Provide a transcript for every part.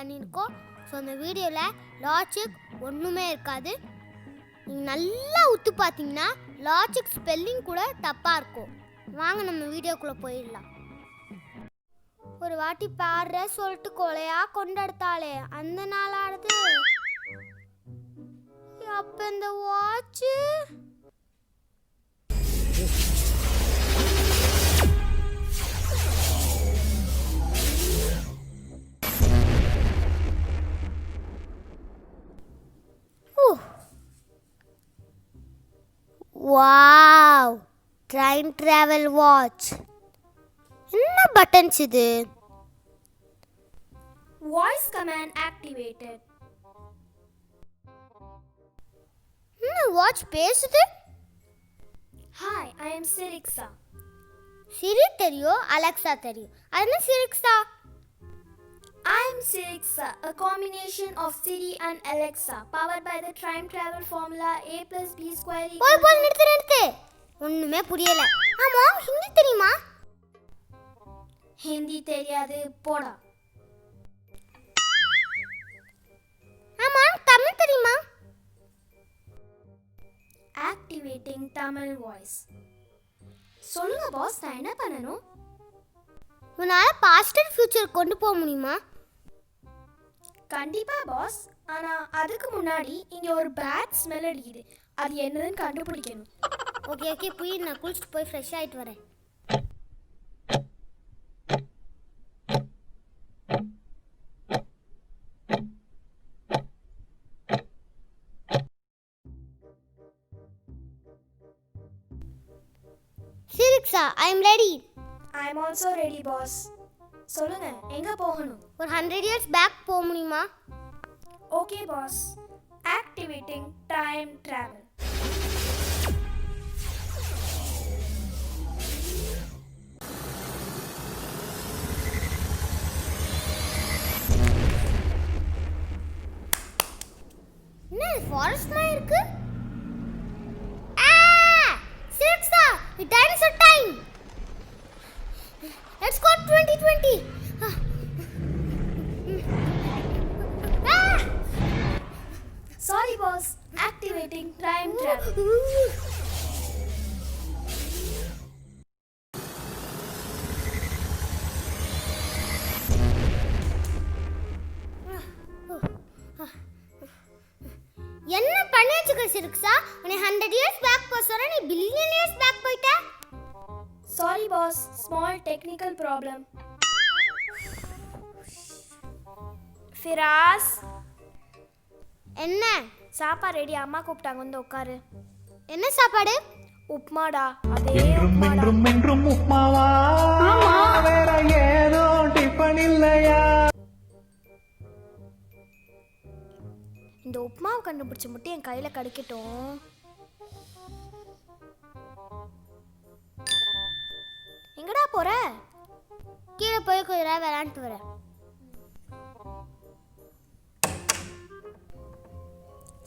பண்ணியிருக்கோம். ஸோ அந்த வீடியோவில் லாஜிக் ஒன்றுமே இருக்காது. நீங்கள் நல்லா உத்து பார்த்தீங்கன்னா லாஜிக் ஸ்பெல்லிங் கூட தப்பாக இருக்கும். வாங்க நம்ம வீடியோக்குள்ளே போயிடலாம். ஒரு வாட்டி பாடுற சொல்லிட்டு கொலையா கொண்டாடுத்தாளே அந்த நாளானது. அப்ப இந்த watch wow, time travel watch. என்ன பட்டன்ஸ் இது? Voice command activated. என்ன வாட்ச் பேசுது? Hi, I am Sirixa. சிரி தெரியும், அலெக்சா தெரியும். அது என்ன சிரிக்ஸா? I am Sirixa, a combination of Siri and Alexa, powered by the time travel formula a plus b square equals... போய் நிறுத்து. ஒண்ணுமே புரியல. ஆமா, ஹிந்தி தெரியுமா? ஹிந்தி தெரியாது போடா. ஆமா, தமிழ் தெரியுமா? Activating Tamil voice. சொல்லுங்க பாஸ், நான் என்ன பண்ணணும்? உன்னால பாஸ்ட் அண்ட் ஃபியூச்சர் கொண்டு போக முடியுமா? கண்டிப்பா பாஸ், ஆனா அதுக்கு முன்னாடி இங்க ஒரு பேட் ஸ்மெல் அடிக்குது. அது என்னதுன்னு கண்டுபிடிக்கணும். ஓகே போய் நான் குளிச்சுட்டு போய் ஃப்ரெஷ் ஆயிட்டு வரேன். Sirixa, I am ready. I am also ready boss. சொல்லுங்க, எங்க போகணும்? ஒரு 100 years back போக முடியுமா? Okay boss. Activating time travel. என்ன ஃபாரஸ்ட் மாதிரி இருக்கு? Sirixa, the dinosaur time. Let's go 2020. Sorry boss. Activating time travel. என்ன பண்ணியாச்சுக்க Sirixa? உன்னை 100 years back போக சொன்னா நீ billion years back போயிட்ட. Sorry boss, small technical problem. Firas, என்ன சாப்பாடு ரெடி. அம்மா கூப்பிட்டாங்க, வந்து உட்காரு. என்ன சாப்பாடு? உப்மாடா. அதே என்றும் உப்மாவா? வேற ஏதோ டிஃபன் இல்லையா? இந்த உப்மாவை கண்டுபிடிச்ச மட்டும் என் கையில கிடைக்கட்டும். எங்கடா போற? கீழே போய் கொஞ்ச நேரம் விளையாண்டுட்டு வரேன்.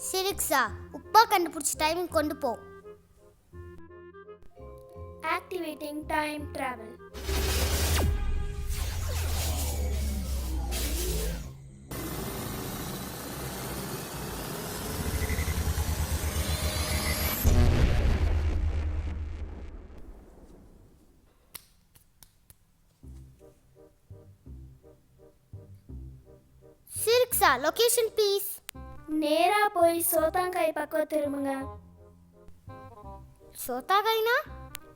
Sirixa, உப்பா கண்டுபிடிச்ச டைமிங் கொண்டு போ. Activating time travel. Sirixa, location please. நேரா போய் சோத்தாங்காய் பக்கம் திரும்புங்க. சோத்தாங்காய்னா?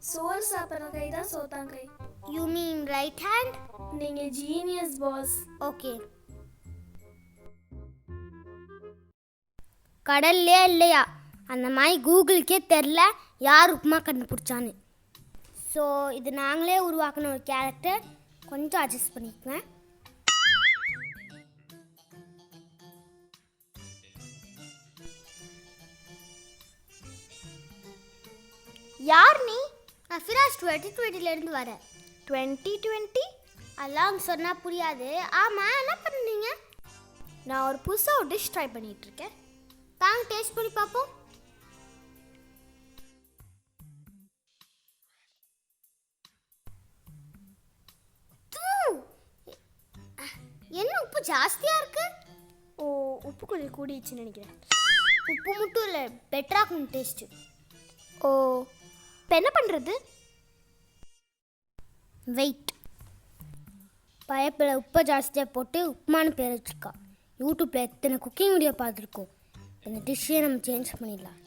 சோறு சாப்பிட்ற கை தான் சோத்தாங்காய். You mean right hand? நீங்க ஜீனியஸ் பாஸ். ஓகே. கடல்லே இல்லையா? அந்த மாதிரி கூகுளுக்கே தெரில யார் உப்புமா கண்டுபிடிச்சான்னு. ஸோ இது நாங்களே உருவாக்கின ஒரு கேரக்டர். கொஞ்சம் அட்ஜஸ்ட் பண்ணிக்கோங்க. யார் நீ? நான் ஃபிராஸ் 2020 வரேன். 2020? அதெல்லாம் சொன்னால் புரியாது. ஆமாம், என்ன பண்ணுறீங்க? நான் ஒரு புதுசாக ஒரு டிஷ் ட்ரை பண்ணிட்டு இருக்கேன். தாங்க டேஸ்ட் பண்ணி பார்ப்போம். என்ன உப்பு ஜாஸ்தியா இருக்கு. ஓ, உப்பு கொஞ்சம் கூடிடுச்சுன்னு நினைக்கிறேன். உப்பு மட்டும் இல்லை, பெட்டரா இருக்கும் டேஸ்ட். ஓ, இப்போ என்ன பண்ணுறது? வெயிட். பயப்பில் உப்பை ஜாஸ்தியாக போட்டு உப்புமானு பேர் வச்சுருக்கா. யூடியூப்பில் எத்தனை குக்கிங் வீடியோ பார்த்துருக்கோம். இந்த டிஷ்ஷே நம்ம சேஞ்ச் பண்ணிடலாம்.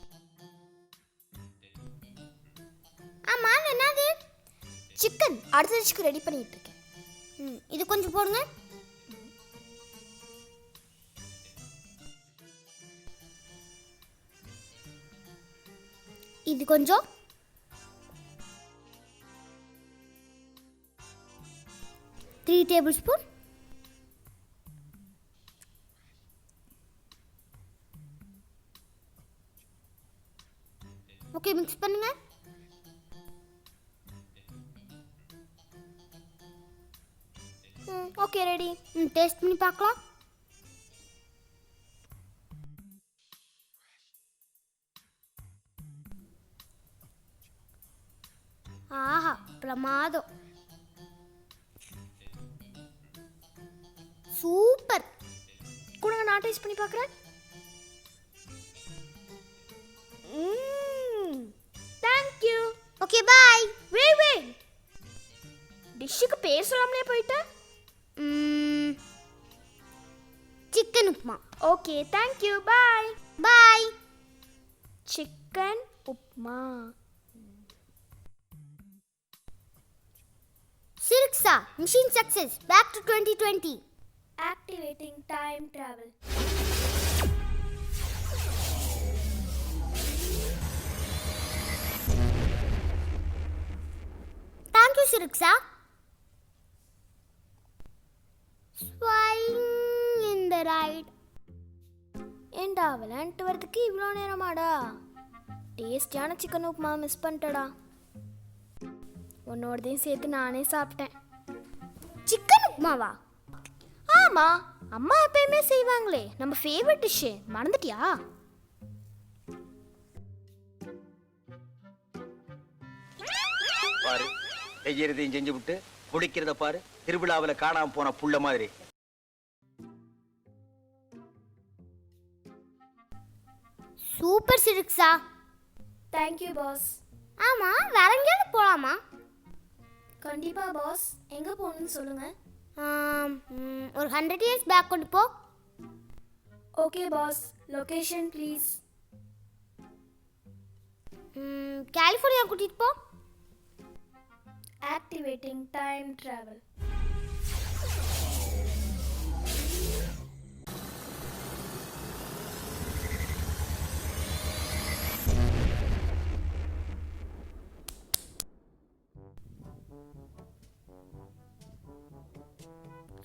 ஆமாம், அது என்னது? சிக்கன். அடுத்த டிஷ்க்கு ரெடி பண்ணிட்டு இருக்கேன். இது கொஞ்சம் போடுங்க. இது கொஞ்சம். Three tablespoon. Okay, mix பண்ணுங்க. Okay, ready. டேஸ்ட் பண்ணி பார்க்கலாம். ஆஹா, பிரமாதம். சூப்பர். கொடுங்க, நான் டேஸ்ட் பண்ணி பார்க்குறேன். தேங்க்யூ. Okay, bye. வெயிட். டிஷ்ஷுக்கு பேர் சொல்லாமலே போயிட்டேன். Chicken upma. Okay, thank you. Bye. Bye. Chicken upma. Siriksa, mission success. Back to 2020. Activating time travel. Thank you, Siriksa. Swing in the ride. ஏண்டா விளையாண்டு வரதுக்கு இவ்வளோ நேரமாடா? டேஸ்டியான சிக்கன் உப்புமா மிஸ் பண்ணிட்டடா. உன்னோடதையும் சேர்த்து நானே சாப்பிட்டேன். சிக்கன் உப்புமாவா? ஆமாம், அம்மா எப்பயுமே செய்வாங்களே, நம்ம ஃபேவரட் டிஷ்ஷு. மறந்துட்டியா? பாரு, செய்யறதையும் செஞ்சு விட்டு முடிக்கிறத பாரு. திருவிழாவில் காணாம போன புள்ள மாதிரி. Super Siriksa. Thank you boss. ஆமா, வேற எங்கேயாவது போலாமா? கண்டிப்பா பாஸ். எங்கே போகணும்னு சொல்லுங்க. ஒரு 100 years பேக் கொண்டு போ. Okay boss. Location please. California கூட்டிட்டு போ. Activating time travel.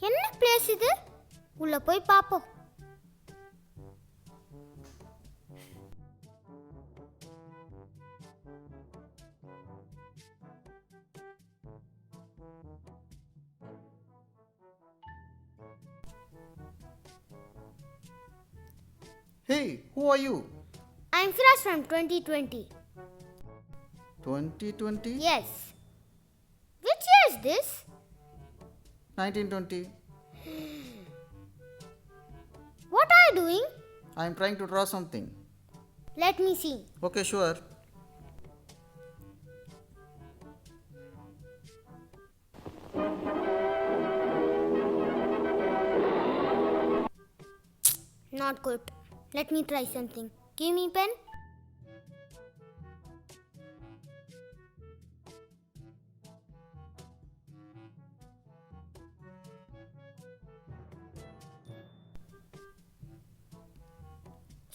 என்ன பிளேஸ் இது? உள்ள போய் பாப்போம். Hey, who are you? I'm Firas from 2020. 2020? Yes. Which year is this? 1920. What are you doing? I am trying to draw something. Let me see. Okay, sure. Not good. Let me try something. Give me pen.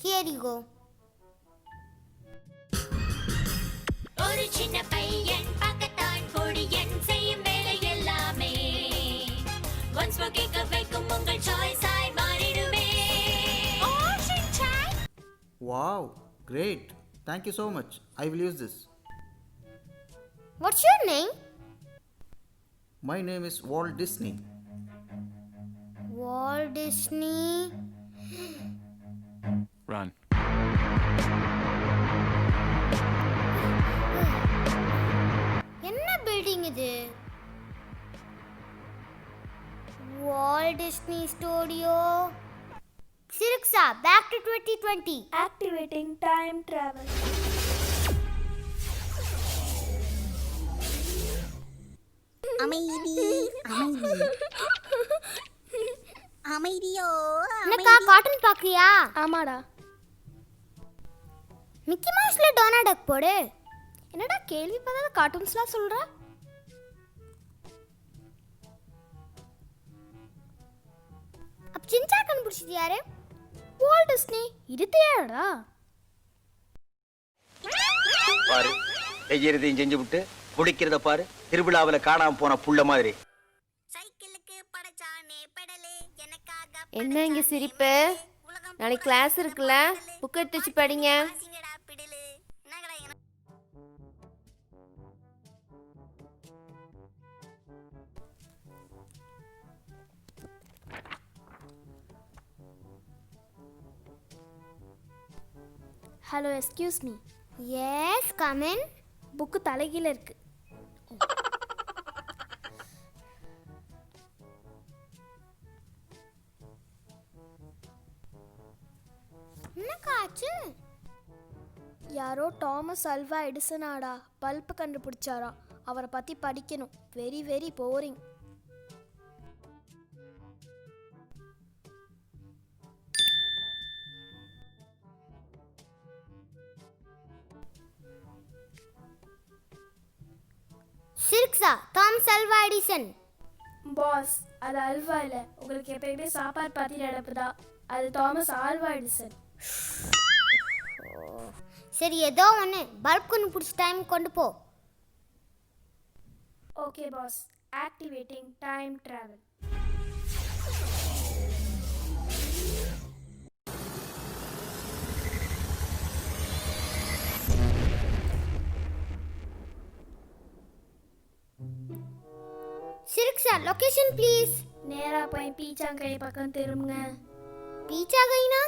Here you go. ஒரு சின்ன பையன் பக்கத்தான் பொடியன் செய்யும் வேலை எல்லாமே once கேட்க வைக்கும் உங்கள் சாய்ஸ் ஆய் மாறிடுமே. Wow, great. Thank you so much. I will use this. What's your name? My name is Walt Disney. Walt Disney. Run. என்ன பில்டிங் இது? Walt Disney Studio. Siriksa, back to 2020. Activating time travel. அமைதி அமைதி அமைதியோ என்னக்கா cartoon பார்க்கறியா? ஆமாடா. Mickey மவுஸ்ல Donna டக் போடு. என்னடா கேள்விப்படாத கார்ட்டூன்ஸ்லாம் சொல்ற? அப்ப சின்சா கண்டுபிடிச்சது யாரு? Walt Disney. இது தெரியாதா? பாரு செய்யறதையும் செஞ்சு விட்டு முடிக்கிறத பாரு திருவிழாவுல காணாம போன புள்ள மாதிரி. சைக்கிளுக்கு படைச்சானே பெடலே எனக்காக என்ன இங்க சிரிப்பு? நாளைக்கு கிளாஸ் இருக்குல்ல, புக் எடுத்து வச்சு படிங்க. சிங்கடா பிடலே நகடா என hello, excuse me. Yes, come in. Book தலைகீழ இருக்கு. என்னக்கா ஆச்சு? யாரோ தாமஸ் அல்வா எடிசனாடா பல்ப் கண்டுபிடிச்சாரா. அவரை பத்தி படிக்கணும். Very very boring. Siriksa, Thomas Alva Edison. Boss, அது அல்வா இல்ல. உங்களுக்கு எப்பயுமே சாப்பாடு பத்தி நடப்புதா. அது தாமஸ் ஆல்வா எடிசன். சரி, ஏதோ ஒன்று பல்ப் கொண்டு பிடிச்ச டைம் கொண்டு போ. Okay boss. Activating time travel. Siriksa, location please. நேரா போய் பீச்சாங்கை பக்கம் திரும்புங்க. பீச்சா கைனா?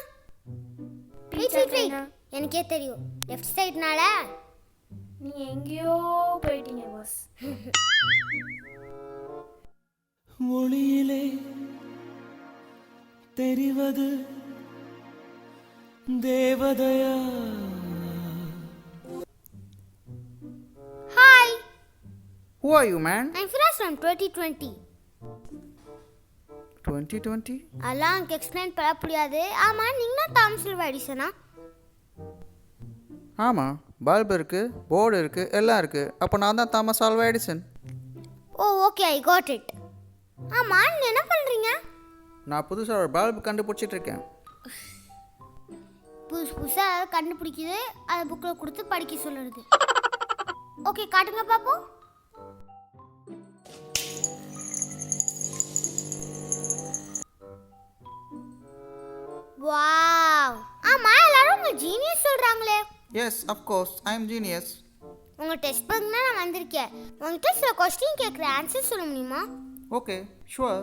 பீச்சாங்கைனா? எனக்கே தெரியும். லெஃப்ட் சைட்னால. நீ எங்கேயோ போயிட்டீங்க பாஸ். ஒளியிலே தெரிவது தேவதையா? Hi, Who are you, man? I'm Firas from 2020. 2020? அதெல்லாம் எனக்கு எக்ஸ்பிளைன் பண்ண முடியாது. ஆமாம், நீங்கள் தாமஸ் அல்வா எடிசனா? ஆமாம், பல்ப் இருக்குது, போர்டு இருக்குது, எல்லாம் இருக்குது. அப்போ நான் தான் Thomas Alva Edison. Oh, okay, I got it. ஆமாம், நீங்கள் என்ன பண்ணுறீங்க? நான் புதுசாக ஒரு பல்ப் கண்டுபிடிச்சிட்டு இருக்கேன். புதுசாக கண்டுபிடிக்குது, அதை புக்கில் கொடுத்து படிக்க சொல்லுறது. ஓகே, காட்டுங்க பார்ப்போம். வாவ்! ஆமாம், எல்லாரும் உங்கள் ஜீனியஸ் சொல்கிறாங்களே. Yes, of course, I am genius. உங்கள் டெஸ்ட் பேங்க் தான் நான் வந்திருக்கேன். உங்கள்கிட்ட சில கொஸ்டின் கேட்குற ஆன்சர் சொல்ல முடியுமா? Okay, sure.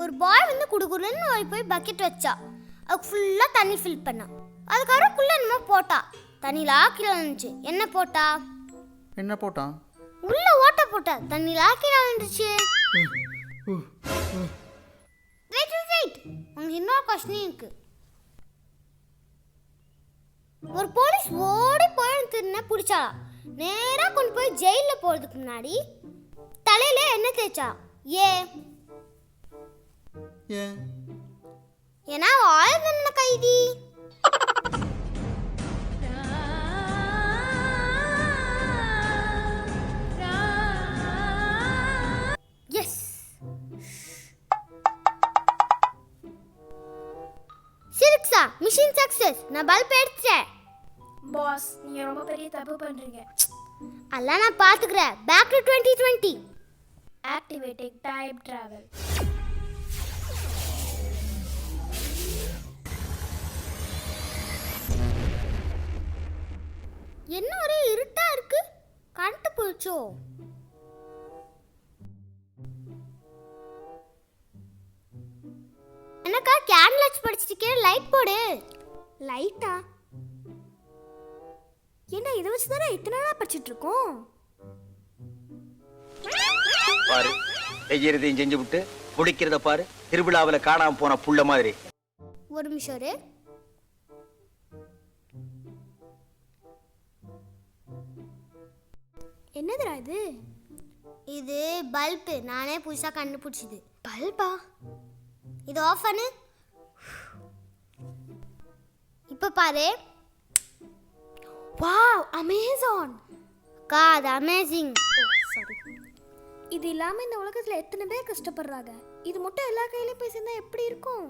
ஒரு பாய் வந்து குடுகுடுன்னு ஓடி போய் பக்கெட் வச்சா. அதுக்கு ஃபுல்லாக தண்ணி ஃபில் பண்ணா. அதுக்கப்புறம் குள்ள என்னமோ போட்டா. தண்ணியில் ஆக்கில வந்துச்சு. என்ன போட்டா? என்ன போட்டான்? உள்ள ஓட்ட போட்டா. தண்ணியில் ஆக்கில வந்துச்சு. வெயிட் வெயிட், உங்களுக்கு இன்னொரு கொஸ்டின் இருக்கு. ஒரு போலீஸ் ஓடி போய் திருந பிடிச்சா. நேராக கொண்டு போய் ஜெயிலில் போகிறதுக்கு முன்னாடி தலையில என்ன தேய்ச்சா? ஏன்? ஏன்னா ஆயுள் தண்டனை கைதி. எஸ். Siriksa, mission success. நான் பல்ப் எடுத்துட்டேன். பாஸ், நீங்க ரொம்ப பெரிய தப்பு பண்றீங்க. அதெல்லாம் நான் பார்த்துக்கிறேன். Back to 2020. Activating time travel. என்ன ஒரே இருட்டா இருக்கு? கரண்ட் போச்சோ? என்னக்கா கேண்டில் வச்சு படிச்சிருக்கே, லைட் போடு. லைட்டா? என்ன இதை வச்சு தானே இத்தனை நாளா படிச்சுட்டு இருக்கோம். பாரு செய்யறதையும் செஞ்சு விட்டு முடிக்கிறத பாரு, திருவிழாவுல காணாம போன புள்ள மாதிரி. ஒரு நிமிஷம் இரு. என்னதுடா இது? இது பல்பு, நானே புதுசா கண்டுபிடிச்சது. பல்பா? இது ஆஃப் பண்ணு. இப்ப பாரு. Wow, Amazon. அக்கா, அது அமேசிங். சாரி. இது இல்லாம இந்த உலகத்துல எத்தனை பேர் கஷ்டப்படுறாங்க. இது மட்டும் எல்லா கையிலயும் போய் சேர்ந்தா எப்படி இருக்கும்?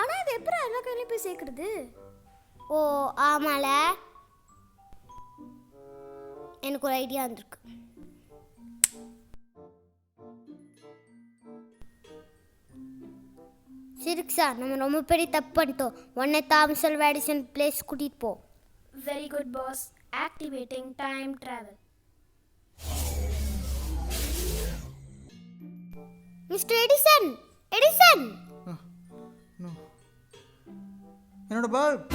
ஆனா இது எப்படி எல்லா கையிலயும் போய் சேர்க்கறது? ஓ ஆமால, எனக்கு ஒரு ஐடியா வந்திருக்கு. சிரிக்ஸா, நம்ம ரொம்ப பெரிய தப்பு பண்ணிட்டோம். உடனே தாமஸ் ஆல்வா எடிசன் பிளேஸ் கூட்டிட்டு போ. Very good, boss. Activating time travel. Mister Edison, Edison. No. என்னோட bulb.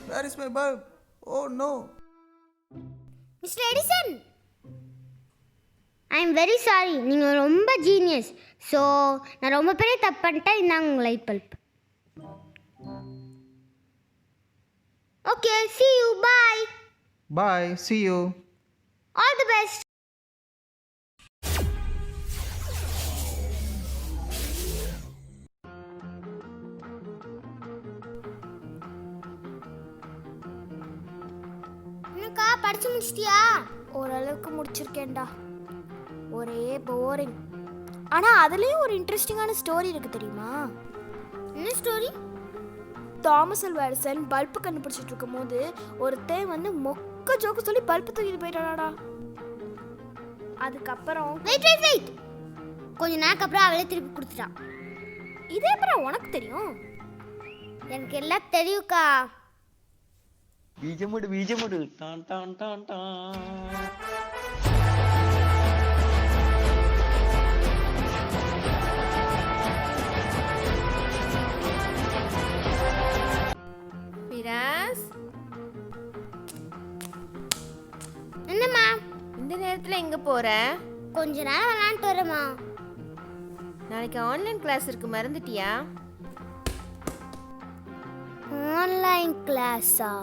Where is my bulb? Oh no. Mister Edison, I am very sorry. நீங்கள் ரொம்ப ஜீனியஸ். ஸோ நான் ரொம்ப பெரிய தப்பு பண்ணிட்டேன். இந்தாங்க உங்கள் light bulb. Okay, see you, bye. Bye. See you. All the best. என்னக்கா, படிச்சு முடிச்சிட்டியா? ஓரளவுக்கு முடிச்சிருக்கேன்டா. ஒரே போரிங். ஆனா அதுலயும் ஒரு இன்ட்ரெஸ்டிங்கான ஸ்டோரி இருக்கு தெரியுமா? என்ன story? Thomas Alva Edison bulb கண்டுபிடிச்சிட்டு இருக்கும் போது ஒருத்தன் வந்து மொக்க ஜோக்கு சொல்லி பல்பு தூக்கிட்டு போயிட்டாடா. அதுக்கப்புறம் வெயிட். கொஞ்ச நேரம் அப்புறம் அவளே திருப்பி கொடுத்துட்டான். இதே அப்புறம் உனக்கு தெரியும்? எனக்கு எல்லாம் தெரியும்க்கா. பீஜமுடு டான் டான் டான் டான். மிராஸ், என்னம்மா? இந்த நேரத்தில் எங்கே போகிற? கொஞ்ச நேரம் விளையாண்டுட்டு வரேம்மா. நாளைக்கு ஆன்லைன் கிளாஸ் இருக்கு, மறந்துட்டியா? ஆன்லைன் கிளாஸா?